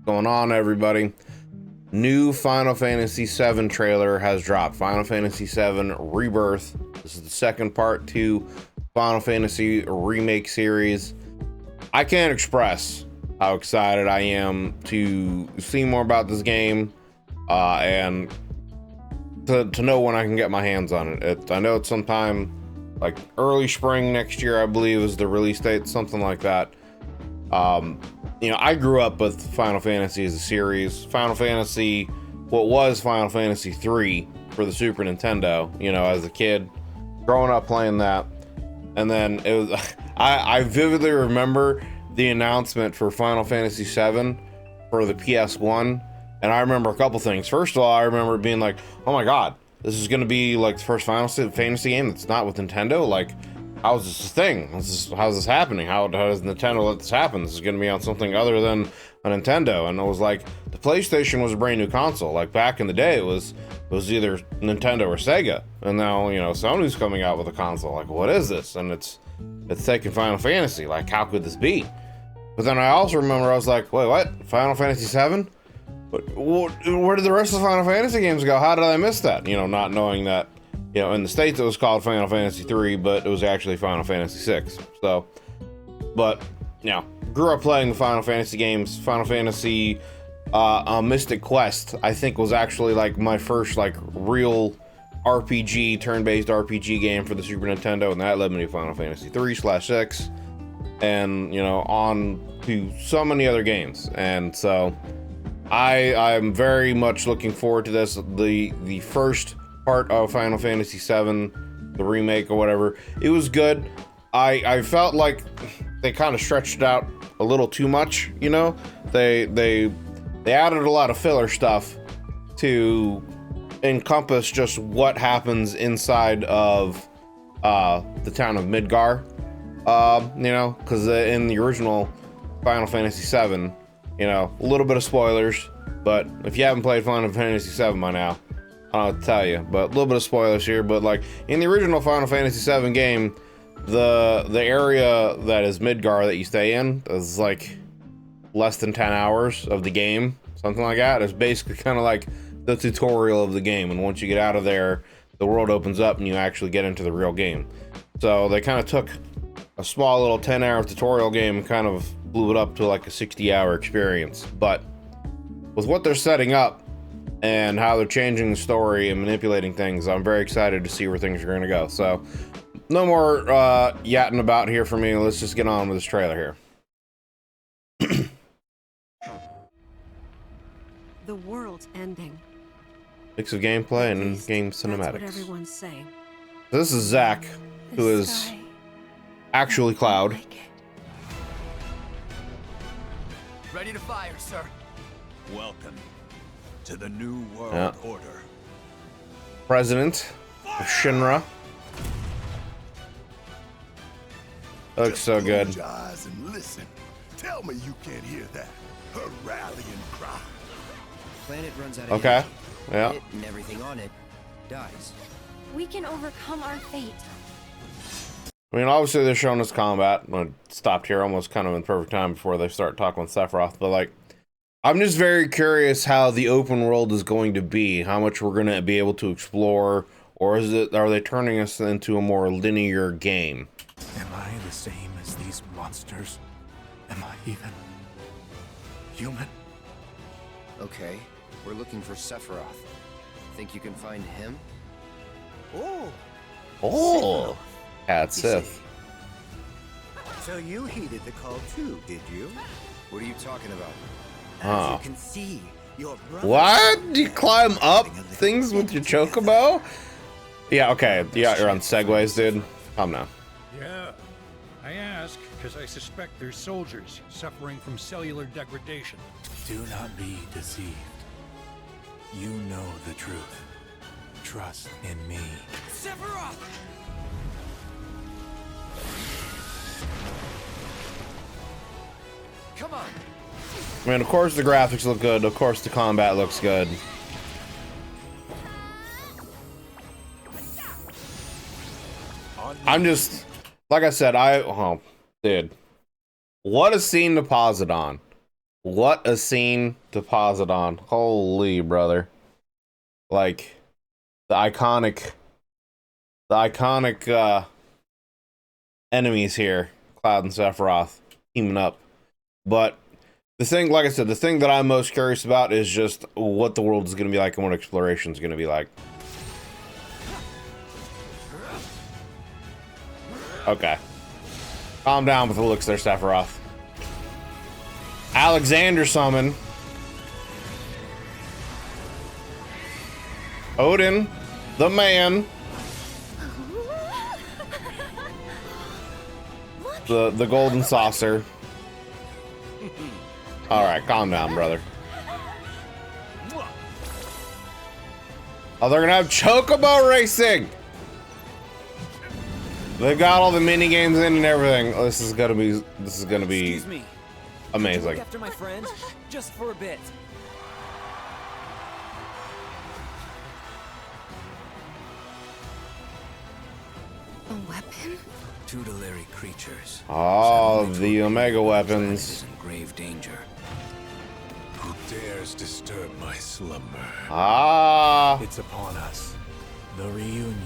Going on, everybody? New Final Fantasy VII trailer has dropped. Final Fantasy VII Rebirth. This is the second part to Final Fantasy remake series. I can't express how excited I am to see more about this game and to know when I can get my hands on it. I know it's sometime like early spring next year, I believe, is the release date, something like that. You know, I grew up with Final Fantasy as a series. Final Fantasy, what was Final Fantasy 3 for the Super Nintendo, you know, as a kid, growing up playing that. And then it was, I vividly remember the announcement for Final Fantasy 7 for the PS1. And I remember a couple things. First of all, I remember being like, oh my God, this is going to be like the first Final Fantasy game that's not with Nintendo. Like, how is this a thing? How's this happening? How does Nintendo let this happen? This is going to be on something other than a Nintendo. And it was like, the PlayStation was a brand new console. Like back in the day, it was either Nintendo or Sega. And now, you know, Sony's coming out with a console. Like, what is this? And it's taking Final Fantasy. Like, how could this be? But then I also remember I was like, wait, what? Final Fantasy 7? Where did the rest of the Final Fantasy games go? How did I miss that? You know, not knowing that, you know, in the States it was called Final Fantasy 3, but it was actually Final Fantasy 6. So, but, you know, grew up playing the Final Fantasy games. Final Fantasy Mystic Quest, I think, was actually like my first like real RPG, turn-based RPG game for the Super Nintendo, and that led me to Final Fantasy 3/6, and, you know, on to so many other games. And so I'm very much looking forward to this. The first part of Final Fantasy VII, the remake or whatever, it was good. I felt like they kind of stretched it out a little too much, you know. They added a lot of filler stuff to encompass just what happens inside of the town of Midgar. You know, because in the original Final Fantasy VII, you know, a little bit of spoilers, but if you haven't played Final Fantasy VII by now, I don't know what to tell you, but a little bit of spoilers here. But like in the original Final Fantasy VII game, the area that is Midgar that you stay in is like less than 10 hours of the game, something like that. It's basically kind of like the tutorial of the game, and once you get out of there, the world opens up and you actually get into the real game. So they kind of took a small little 10-hour tutorial game and kind of blew it up to like a 60-hour experience. But with what they're setting up and how they're changing the story and manipulating things, I'm very excited to see where things are going to go. So no more yatting about here for me. Let's just get on with this trailer here. The world's ending. Mix of gameplay and in-game cinematics. That's what everyone's saying. This is Zack, who is Sky. actually Cloud. Like it. Ready to fire, sir. Welcome to the New World Order. President of Shinra. Looks so good. Close your eyes and listen. Tell me you can't hear that. Her rallying cry. Planet runs out of Okay. energy. Yeah. It and everything on it dies. We can overcome our fate. I mean, obviously they're showing us combat. I stopped here almost kind of in perfect time before they start talking with Sephiroth. But like, I'm just very curious how the open world is going to be. How much we're going to be able to explore, or are they turning us into a more linear game? Am I the same as these monsters? Am I even human? Okay, we're looking for Sephiroth. Think you can find him? Oh, Cat Sith. So you heeded the call too, did you? What are you talking about? As Oh. you can see, your brother... What? Do you climb up things with your chocobo? Yeah, okay. Yeah, you're on segways, dude. Come now. Yeah, I ask because I suspect there's soldiers suffering from cellular degradation. Do not be deceived. You know the truth. Trust in me. Sephiroth! Come on. I mean, of course the graphics look good. Of course the combat looks good. I'm just, like I said, dude, what a scene to pause it on. What a scene to pause it on. Holy brother. Like the iconic enemies here, Cloud and Sephiroth teaming up. But the thing, like I said, the thing that I'm most curious about is just what the world is going to be like and what exploration is going to be like. Okay. Calm down with the looks there, Sephiroth. Alexander summon. Odin, the man. The golden saucer. Alright, calm down, brother. Oh, they're gonna have chocobo racing! They've got all the mini games in and everything. This is gonna be Excuse me. amazing. Look after my friend, just for a bit. A weapon? Tutelary creatures. Oh, the Omega weapons. Is in grave danger. Who dares disturb my slumber? Ah, It's upon us. The reunion.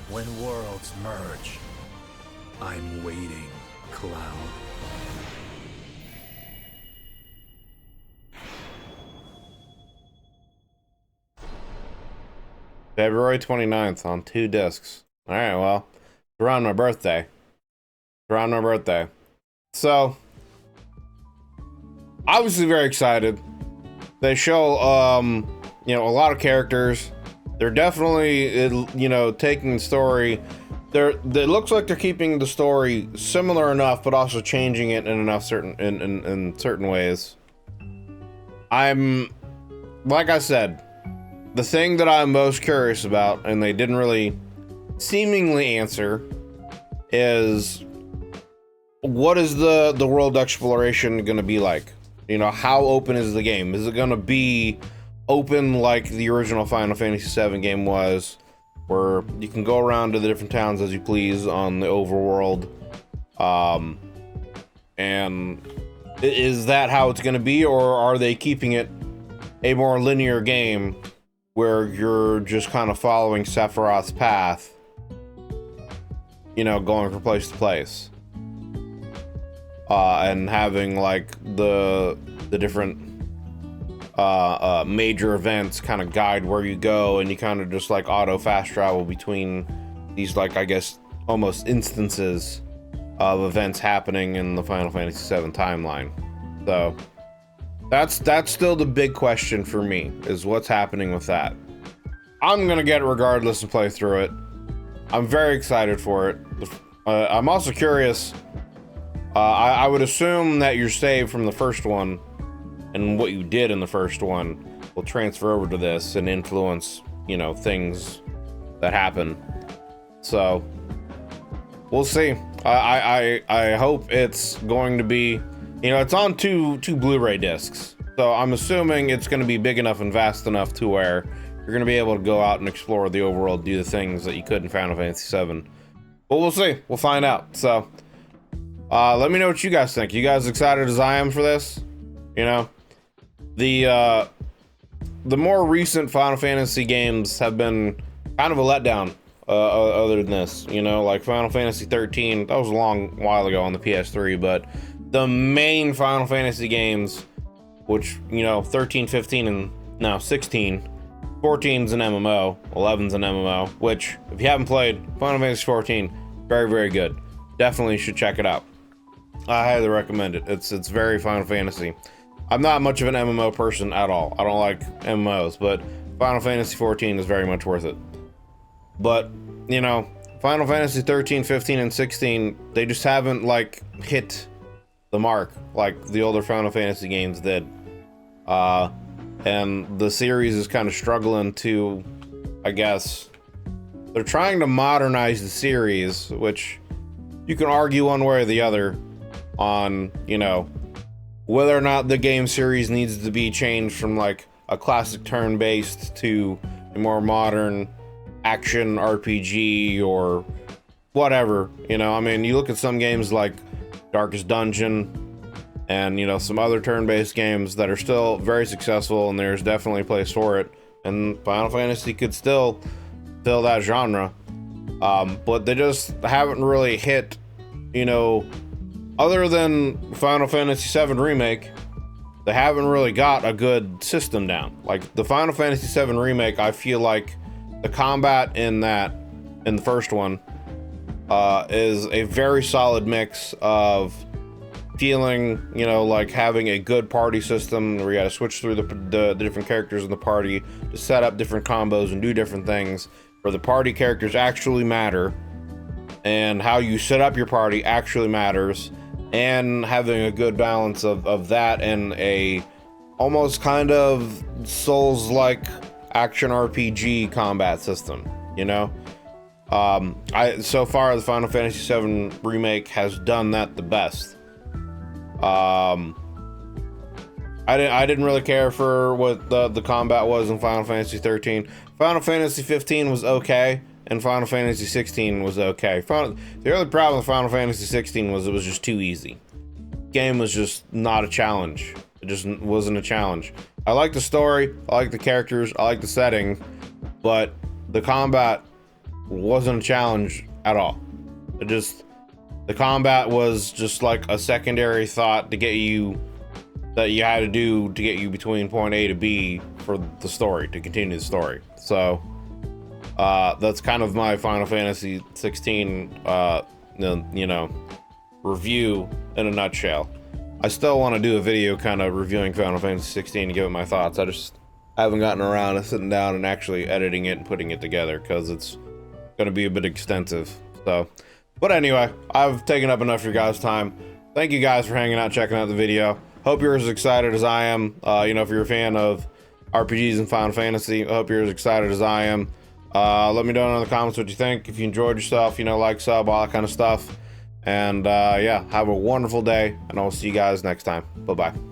When worlds merge. I'm waiting, Cloud. February 29th on 2 discs. Alright, well, it's around my birthday. It's around my birthday. So, obviously very excited. They show, you know, a lot of characters. They're definitely, you know, taking the story. It looks like they're keeping the story similar enough, but also changing it in enough in certain ways. Like I said, the thing that I'm most curious about, and they didn't really seemingly answer, is what is the world exploration going to be like? You know, how open is the game? Is it going to be open like the original Final Fantasy VII game was, where you can go around to the different towns as you please on the overworld? And is that how it's going to be, or are they keeping it a more linear game where you're just kind of following Sephiroth's path, you know, going from place to place, and having like the different major events kind of guide where you go, and you kind of just like auto fast travel between these, like, I guess almost instances of events happening in the Final Fantasy VII timeline. So that's still the big question for me, is what's happening with that. I'm gonna get it regardless and play through it. I'm very excited for it. I'm also curious. I would assume that your save from the first one and what you did in the first one will transfer over to this and influence, you know, things that happen. So we'll see. I hope it's going to be, you know, it's on two Blu-ray discs, so I'm assuming it's going to be big enough and vast enough to where you're going to be able to go out and explore the overworld, do the things that you could in Final Fantasy VII. But we'll see. We'll find out. So let me know what you guys think. You guys excited as I am for this? You know, the more recent Final Fantasy games have been kind of a letdown. Other than this, you know, like Final Fantasy 13, that was a long while ago on the PS3, but the main Final Fantasy games, which, you know, 13, 15, and now 16, 14's an MMO, 11's an MMO, which, if you haven't played Final Fantasy 14, very, very good. Definitely should check it out. I highly recommend it. It's very Final Fantasy. I'm not much of an MMO person at all. I don't like MMOs, but Final Fantasy 14 is very much worth it. But, you know, Final Fantasy 13, 15, and 16, they just haven't, like, hit the mark like the older Final Fantasy games did. And the series is kind of struggling to, I guess, they're trying to modernize the series, which you can argue one way or the other on, you know, whether or not the game series needs to be changed from like a classic turn-based to a more modern action RPG or whatever. You know, I mean, you look at some games like Darkest Dungeon and, you know, some other turn-based games that are still very successful, and there's definitely a place for it. And Final Fantasy could still fill that genre. But they just haven't really hit, you know, other than Final Fantasy VII Remake, they haven't really got a good system down. Like the Final Fantasy VII Remake, I feel like the combat in the first one is a very solid mix of feeling, you know, like having a good party system where you gotta switch through the different characters in the party to set up different combos and do different things, where the party characters actually matter and how you set up your party actually matters, and having a good balance of that and a almost kind of Souls-like action RPG combat system, you know. So far the Final Fantasy VII Remake has done that the best. I didn't really care for what the combat was in Final Fantasy 13. Final Fantasy 15 was okay, and Final Fantasy 16 was okay. The only problem with Final Fantasy 16 was it was just too easy. Game was just not a challenge. It just wasn't a challenge. I like the story, I like the characters, I like the setting, but the combat wasn't a challenge at all. The combat was just like a secondary thought to get you, that you had to do to get you between point A to B for the story, to continue the story. So that's kind of my Final Fantasy 16 you know, review in a nutshell. I still want to do a video kind of reviewing Final Fantasy 16 and give it my thoughts. I just haven't gotten around to sitting down and actually editing it and putting it together because it's going to be a bit extensive. So, but anyway, I've taken up enough of your guys' time. Thank you guys for hanging out, checking out the video. Hope you're as excited as I am. You know, if you're a fan of RPGs and Final Fantasy, I hope you're as excited as I am. Let me know in the comments what you think. If you enjoyed yourself, you know, like, sub, all that kind of stuff. And yeah, have a wonderful day, and I'll see you guys next time. Bye-bye.